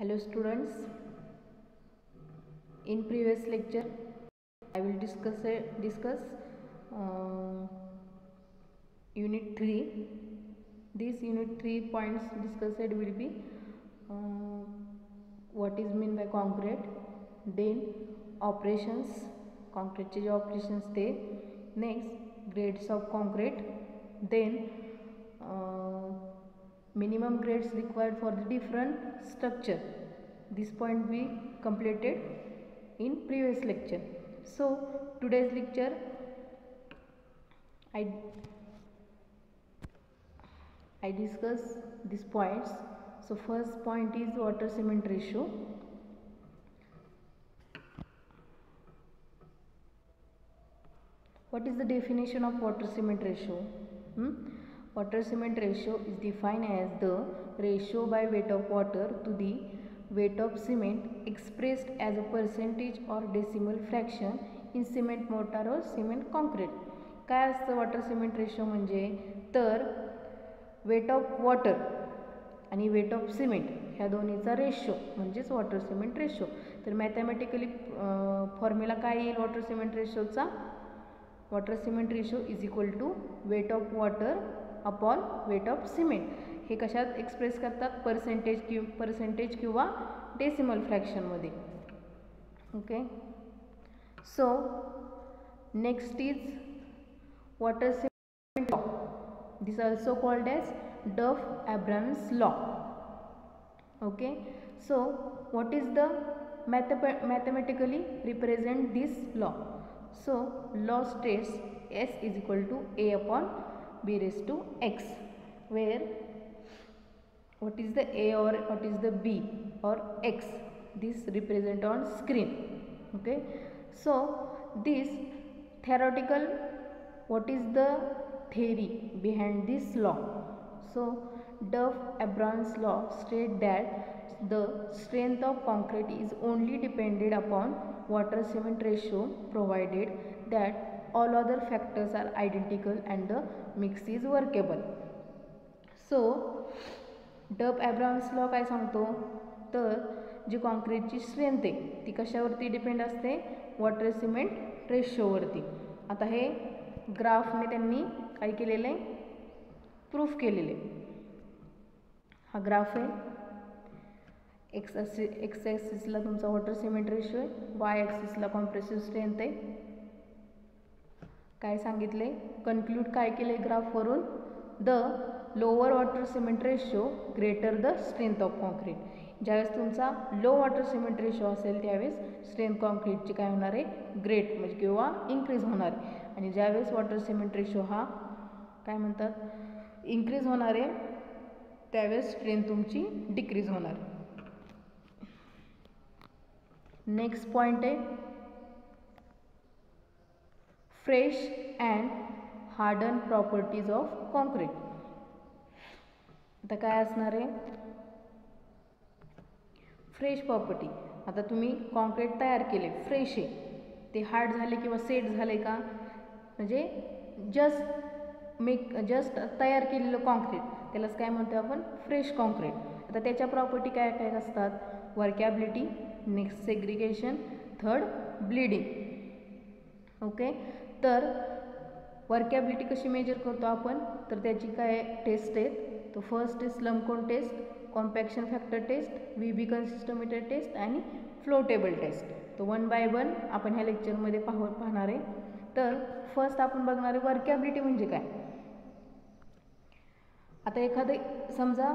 Hello students, in previous lecture I will discuss uh, unit 3. This unit 3 points discussed will be uh, what is mean by concrete, then operations, concrete चे operations ते, next grades of concrete, then minimum grades required for the different structure. This point we completed in previous lecture. So today's lecture I discuss these points. So first point is water cement ratio. What is the definition of water cement ratio? Water cement ratio is defined as the ratio by weight of water to the weight of cement expressed as a percentage or decimal fraction in cement mortar or cement concrete. काय असतं water cement ratio म्हणजे तर weight of water आणि weight of cement ह्या दोन्हीचा ratio म्हणजेच water cement ratio. तर mathematically formula काय येईल वॉटर सिमेंट रेशोचा? Water cement ratio is equal to weight of water upon weight of cement. हे कशात एक्सप्रेस करतात? पर्सेंटेज किंवा डेसिमल फ्रॅक्शनमध्ये. Okay, so next is water cement law. This is also called as Duff-Abrams law. Okay, so what is the mathematically represent this law? So law states S is equal to A upon B raised to X, where what is the A or what is the B or X? This represent on screen. Okay, so this theoretical, what is the theory behind this law? So Duff-Abrams law states that the strength of concrete is only dependent upon water cement ratio provided that all other factors are identical and the mix is workable. So Duff-Abrams law काय सांगतो? तर जी कॉन्क्रीटची strength आहे ती कशावरती depend असते? Water cement रेशोवरती. आता हे ग्राफने त्यांनी काय केलेलं आहे? प्रूफ केलेले. हा ग्राफ आहे. एक्स ॲक्सिसला तुमचा वॉटर सिमेंट रेशो आहे, वाय ॲक्सिसला कॉम्प्रेसिव्ह स्ट्रेंथ आहे. काय सांगितले? कन्क्लूड काय केले ग्राफवरून? The lower water cement ratio greater the strength of concrete. ज्यावेळेस तुमचा लो वॉटर सिमेंट रेशो असेल त्यावेळेस स्ट्रेंथ कॉन्क्रीटची काय होणार आहे? ग्रेट म्हणजे किंवा इन्क्रीज होणार आहे. आणि ज्यावेळेस वॉटर सिमेंट रेशो हा काय म्हणतात इन्क्रीज होणार आहे त्यावेळेस स्ट्रेंथ तुमची डिक्रीज होणार. नेक्स्ट पॉइंट आहे fresh and harden properties of concrete. आता काय असणार आहे? Fresh property. आता तुम्ही कॉन्क्रीट तयार केले, फ्रेश आहे, ते हार्ड झाले किंवा सेट झाले का? म्हणजे जस्ट तयार केलेलं कॉन्क्रीट त्यालाच काय म्हणतो आपण? Fresh concrete. आता त्याच्या प्रॉपर्टी काय काय असतात? Workability, next segregation, third bleeding. Okay, तर वर्कॅबिलिटी कशी मेजर करतो आपण? तर त्याची काय टेस्ट आहेत? तो first is slump cone test, compaction factor test, VB consistometer test आणि फ्लो टेबल टेस्ट. तो 1 बाय 1 आपण ह्या लेक्चरमध्ये पाहणार आहे. तर फर्स्ट आपण बघणार आहे वर्कॅबिलिटी म्हणजे काय. आता एखादं समजा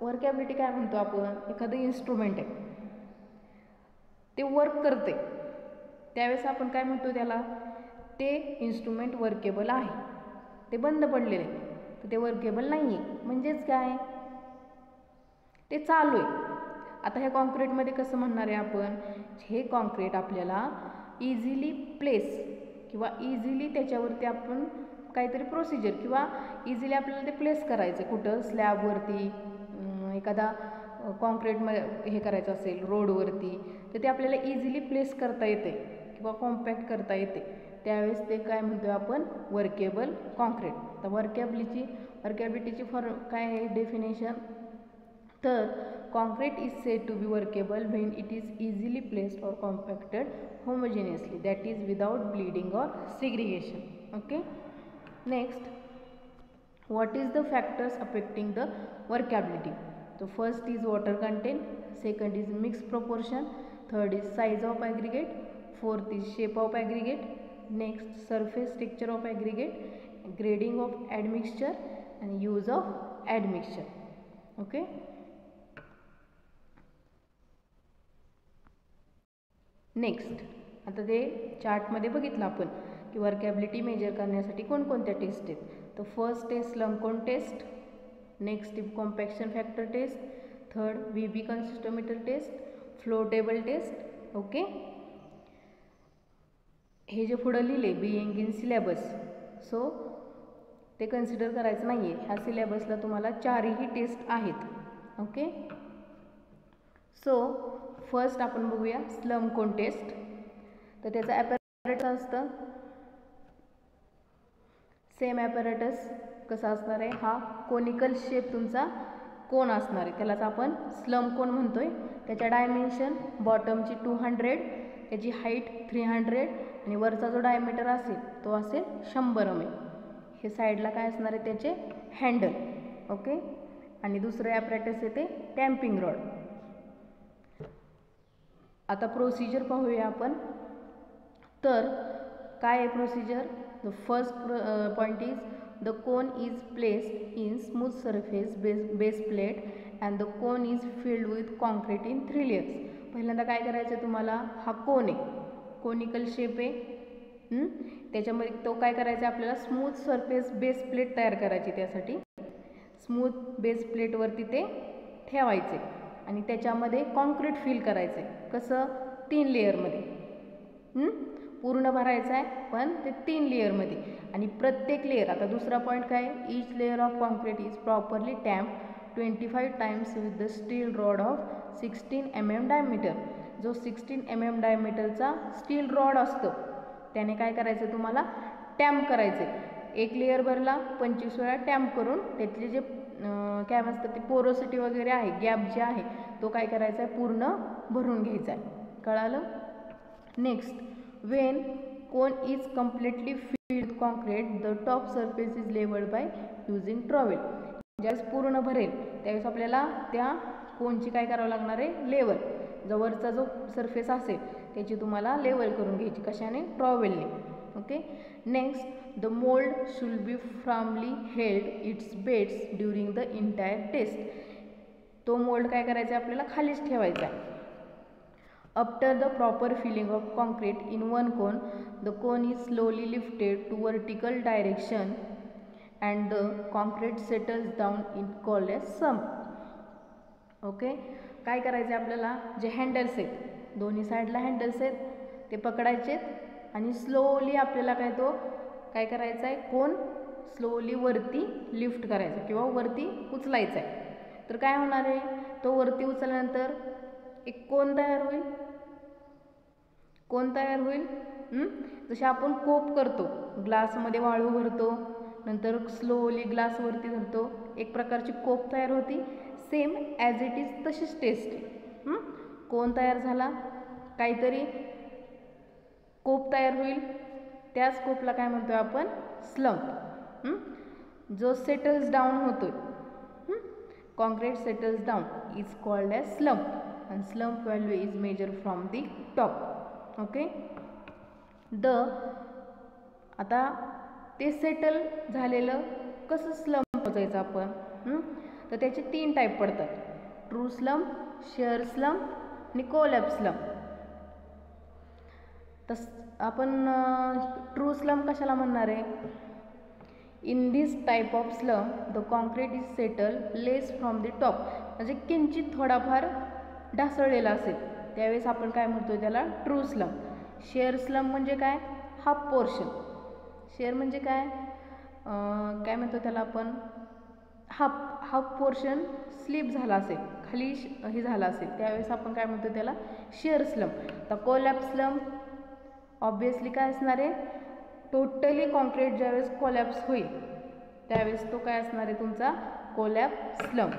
वर्कॅबिलिटी काय म्हणतो आपण? एखादं इन्स्ट्रुमेंट आहे ते वर्क करते त्यावेळेस आपण काय म्हणतो त्याला? ते इन्स्ट्रुमेंट वर्केबल आहे. ते बंद पडलेले तर ते वर्केबल नाही आहे. म्हणजेच काय? ते चालू आहे. आता ह्या कॉन्क्रीटमध्ये कसं म्हणणार आहे आपण? हे कॉन्क्रीट आपल्याला इझिली प्लेस किंवा इझिली त्याच्यावरती आपण काहीतरी प्रोसिजर किंवा इझिली आपल्याला ते प्लेस करायचं. कुठं? स्लॅबवरती, एखादा कॉन्क्रीटमध्ये हे करायचं असेल रोडवरती, तर ते आपल्याला इझिली प्लेस करता येते किंवा कॉम्पॅक्ट करता येते. त्यावेळेस ते काय म्हणतो आपण? Workable concrete. तर वर्कॅबिलिटीची काय आहे डेफिनेशन? तर concrete is said to be workable when it is easily placed or compacted homogeneously, that is without bleeding or segregation. Okay. Next, what is the factors affecting the workability? So first is water content, second is mixed proportion, third is size of aggregate, fourth is shape of aggregate, next surface texture of aggregate, grading of admixture and use of admixture. Okay. Next, आता ते चार्टमध्ये बघितलं आपण की वर्कॅबिलिटी major करण्यासाठी कोणकोणत्या test आहेत. तर first test slump cone test, next compaction factor test, third VB consistometer test, flow table test. Okay. हे जे पुढं लिहिले बिईंग इन सिलेबस, सो ते कन्सिडर करायचं नाही आहे. ह्या सिलेबसला तुम्हाला 4ही टेस्ट आहेत. ओके. सो फर्स्ट आपण बघूया स्लमकोन टेस्ट. तर त्याचं ॲपॅरेटस असतं सेम ॲपॅरेटस. कसं असणार आहे, हा कोनिकल शेप तुमचा कोन असणार आहे, त्यालाच आपण स्लम कोन म्हणतोय. त्याच्या डायमेन्शन बॉटमची 200, त्याची हाईट 300 आणि वरचा जो डायमीटर असेल तो असेल 100 mm. हे साईडला काय असणार आहे, त्याचे हँडल. ओके. आणि दुसरं ॲपॅरेटस येते टॅम्पिंग रॉड. आता प्रोसिजर पाहूया आपण. तर काय आहे procedure? The first point is the cone is placed in smooth surface base plate and the cone is filled with concrete in 3 layers. पहिल्यांदा काय करायचं आहे तुम्हाला, हा कोन आहे, कोनिकल शेप आहे. त्याच्यामध्ये तो काय करायचा आहे आपल्याला, स्मूथ सरफेस बेस प्लेट तयार करायची. त्यासाठी स्मूथ बेस प्लेटवरती ते ठेवायचे आणि त्याच्यामध्ये कॉन्क्रीट फिल करायचं आहे. कसं, 3 लेयरमध्ये. पूर्ण भरायचं आहे पण ते 3 लेयरमध्ये. आणि प्रत्येक लेयर, आता दुसरा पॉईंट काय, each layer of concrete is properly tamp 25 times with the steel rod of 16 mm diameter. जो 16 mm डायमीटरचा स्टील रॉड असतो त्याने काय करायचं तुम्हाला, टॅम्प करायचे. एक लेयर भरला 25 वेळा टॅम्प करून त्यातले जे काय म्हणतात ते पोरोसिटी वगैरे आहे, गॅप जे आहे तो काय करायचा आहे, पूर्ण भरून घ्यायचा आहे. कळालं. Next, when cone is completely filled with concrete the top surface is levelled by using trowel. ज्यावेळेस पूर्ण भरेल त्यावेळेस आपल्याला त्या कोनची काय करावं लागणार आहे, लेवल. जवळचा जो सरफेस असेल त्याची तुम्हाला लेवल करून घ्यायची. कशाने, ट्रॉवेलने. Okay. Next, the mould should be firmly held its beds during the entire test. तो मोल्ड काय करायचा आहे आपल्याला, खालीच ठेवायचा आहे. After the proper filling of concrete in one cone, the cone is slowly lifted to vertical direction and the concrete settles down in called as slump. Okay. काय करायचं आहे आपल्याला, जे हँडल्स आहेत दोन्ही साईडला हँडल्स आहेत ते पकडायचे आणि स्लोली आपल्याला काय करायचं आहे, कोन स्लोली वरती लिफ्ट करायचा किंवा वरती उचलायचा आहे. तर काय होणार आहे, तो वरती उचलल्यानंतर एक कोन तयार होईल. कोन तयार होईल जसे आपण कोप करतो, ग्लासमध्ये वाळू भरतो नंतर स्लोली ग्लास वरती धरतो, एक प्रकारची कोप तयार होती. सेम ॲज इट इज तशीच टेस्ट आहे. कोन तयार झाला, काहीतरी कोप तयार होईल, त्याच कोपला काय म्हणतोय आपण, स्लम्प. जो सेटल्स डाऊन होतोय, concrete settles down is called as slump and slump value is measure from the top. Okay. आता ते सेटल झालेलं कसं स्लम्प मोजायचं आपण, तर त्याचे 3 टाईप पडतात, ट्रू स्लम्प, शेअर स्लम्प आणि कोलॅप्स स्लम्प. तस आपण ट्रू स्लम्प कशाला म्हणणार आहे, in this type of slump the concrete is settle less from the top. म्हणजे किंचित थोडाफार ढासळलेला असेल त्यावेळेस आपण काय म्हणतो त्याला, ट्रू स्लम्प. शेअर स्लम्प म्हणजे काय, हाफ पोर्शन. शेअर म्हणजे काय म्हणतो त्याला आपण, हाफ पोर्शन स्लिप झाला असेल, खाली हे झालं असेल त्यावेळेस आपण काय म्हणतो त्याला, शेअर स्लम्प. तर कोलॅप्स स्लम्प ऑब्वियसली काय असणार आहे, टोटली कॉन्क्रीट ज्यावेळेस कोलॅप्स होईल त्यावेळेस तो काय असणार आहे तुमचा, कोलॅप्स स्लम्प.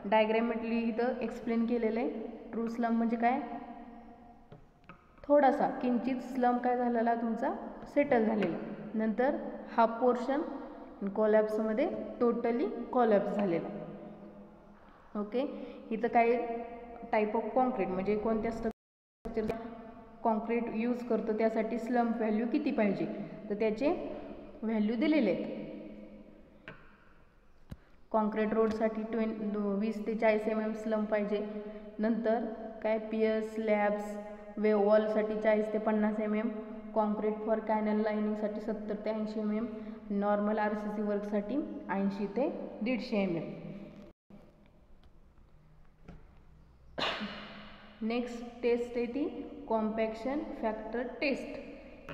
डायग्रॅमेटली इथं एक्सप्लेन केलेलं आहे. ट्रू स्लम म्हणजे काय, थोडासा किंचित स्लम काय झालेला तुमचा सेटल झालेला, नंतर हाफ पोर्शन कोलॅप्समध्ये टोटली कोलॅप्स झालेला. ओके, इथं काय टाईप ऑफ कॉन्क्रीट म्हणजे कोणत्या स्ट्रक्चर कॉन्क्रीट यूज करतो त्यासाठी स्लम व्हॅल्यू किती पाहिजे, तर त्याचे व्हॅल्यू दिलेले आहेत. कॉन्क्रीट रोडसाठी 20 ते 40 mm स्लम पाहिजे. नंतर काय पियर्स स्लॅब्स वॉलसाठी 40 ते 50 mm, कॉन्क्रीट फॉर कॅनल लाईनिंगसाठी 70 ते 80 mm, नॉर्मल RCC वर्कसाठी 80 ते 150 mm. नेक्स्ट टेस्ट आहे ती कॉम्पॅक्शन फॅक्टर टेस्ट,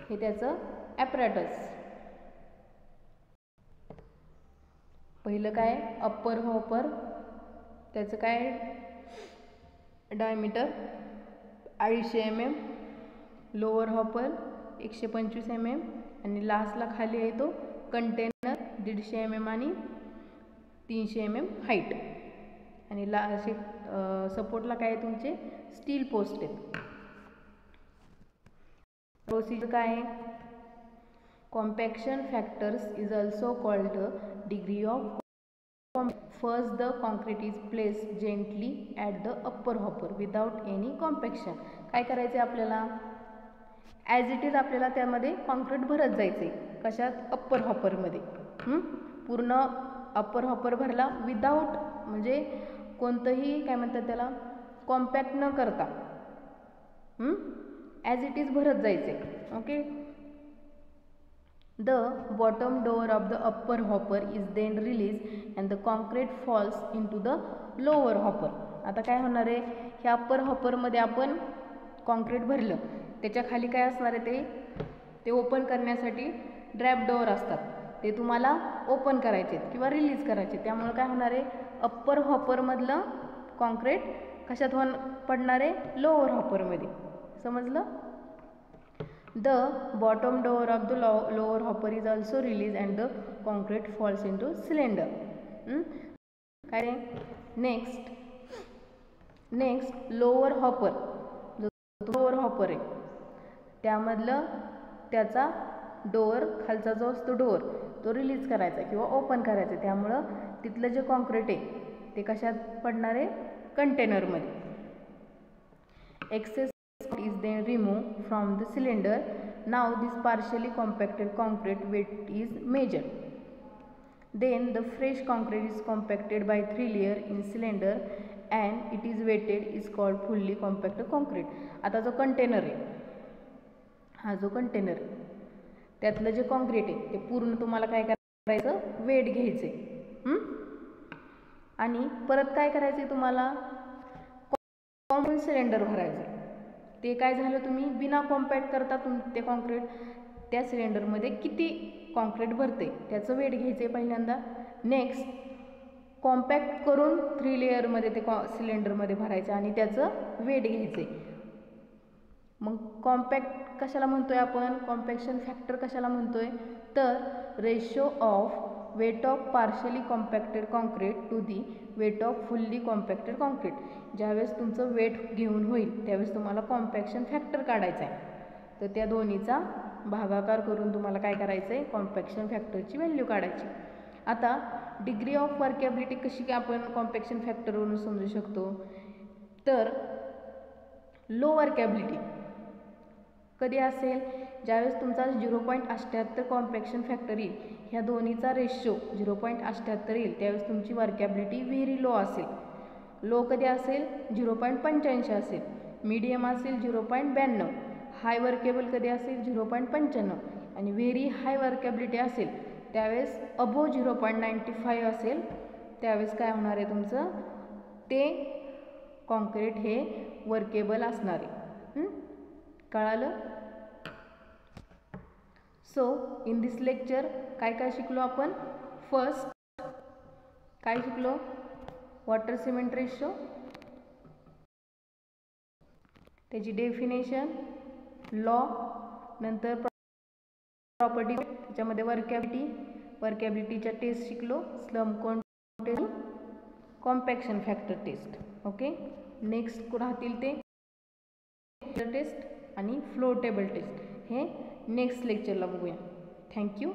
हे त्याचं ॲपरेटस. पहिलं काय अप्पर हॉपर, त्याचं काय diameter 250 mm, lower hopper 125 mm आणि लास्टला खाली आहे तो कंटेनर 150 mm आणि 300 mm हाईट. आणि असे सपोर्टला काय तुमचे स्टील पोस्ट आहेत. प्रोसिजर काय आहे, compaction factors is also called degree of. First the concrete is place gently at the upper hopper without any compaction. काय करायचं आहे आपल्याला, ॲज इट इज आपल्याला त्यामध्ये कॉन्क्रीट भरत जायचं आहे. कशात, अप्पर हॉपरमध्ये. पूर्ण अप्पर हॉपर भरला विदाउट म्हणजे कोणतंही काय म्हणतात त्याला कॉम्पॅक्ट न करता ॲज इट इज भरत जायचे. Okay, the bottom door of the upper hopper is then release and the concrete falls into the lower hopper. आता काय होणार आहे, ह्या अप्पर हॉपरमध्ये आपण कॉन्क्रीट भरलं, त्याच्या खाली काय असणार आहे, ते ओपन करण्यासाठी ड्रॅप डोअर असतात, ते तुम्हाला ओपन करायचे किंवा रिलीज करायचे. त्यामुळे काय होणार आहे, अप्पर हॉपरमधलं कॉन्क्रीट कशात पडणार आहे, लोअर हॉपरमध्ये. समजलं. The bottom door of the lower hopper is also release and the concrete falls in two cylinder. काय नेक्स्ट लोअर हॉपर, जो लोअर हॉपर आहे त्यामधलं त्याचा डोअर खालचा जो असतो डोअर तो रिलीज करायचा किंवा ओपन करायचा. त्यामुळं तिथलं जे कॉन्क्रीट आहे ते कशात पडणार आहे, कंटेनरमध्ये. Excess is then removed from the cylinder. Now this partially compacted concrete weight is measured. Then the fresh concrete is compacted by 3 layer in cylinder and it is weighted is called fully compacted concrete. आता जो container आहे, हा जो container त्यातलं जे concrete आहे ते पूर्ण तुम्हाला काय करायचं, वेट घ्यायचे. आणि परत काय करायचे तुम्हाला, कॉमन सिलेंडर भरायचं. ते काय झालं, तुम्ही बिना कॉम्पॅक्ट करता ते कॉन्क्रीट त्या सिलेंडरमध्ये किती कॉन्क्रीट भरते त्याचं वेट घ्यायचं आहे पहिल्यांदा. नेक्स्ट कॉम्पॅक्ट करून 3 लेअरमध्ये ते सिलेंडरमध्ये भरायचं आणि त्याचं वेट घ्यायचं आहे. मग कॉम्पॅक्ट कशाला म्हणतोय आपण, कॉम्पॅक्शन फॅक्टर कशाला म्हणतोय, तर ratio of weight of partially compacted concrete to the weight of fully compacted concrete. ज्यावेळेस तुमचं वेट घेऊन होईल त्यावेळेस तुम्हाला कॉम्पॅक्शन फॅक्टर काढायचा आहे. तर त्या दोन्हीचा भागाकार करून तुम्हाला काय करायचं आहे, कॉम्पॅक्शन फॅक्टरची व्हॅल्यू काढायची. आता डिग्री ऑफ वर्केबिलिटी कशी काय आपण कॉम्पॅक्शन फॅक्टरवरून समजू शकतो, तर लो वर्केबिलिटी कधी असेल, ज्यावेळेस तुमचा 0.78 कॉम्पॅक्शन फॅक्टर येईल, ह्या दोन्हीचा रेशो 0.78 येईल त्यावेळेस तुमची वर्केबिलिटी व्हेरी लो असेल. लो कधी असेल, 0.85 असेल. मीडियम असेल 0.92. हाय वर्केबल कधी असेल 0.95. आणि व्हेरी हाय वर्केबिलिटी असेल त्यावेळेस अबो 0.95 असेल. त्यावेळेस काय होणार आहे, तुमचं ते कॉन्क्रीट हे वर्केबल असणार आहे. कळालं. सो इन दिस लेक्चर काय काय शिकलो आपण, फर्स्ट काय शिकलो, वॉटर सिमेंट रेशो, त्याची डेफिनेशन, लॉ, नंतर प्रॉपर्टी, त्याच्यामध्ये वर्कॅबिलिटीच्या टेस्ट शिकलो, slump quantity, compaction factor test. Okay, next राहतील ते टेस्ट आणि फ्लो टेबल टेस्ट. हे नेक्स्ट लेक्चरला बघूया. थँक्यू.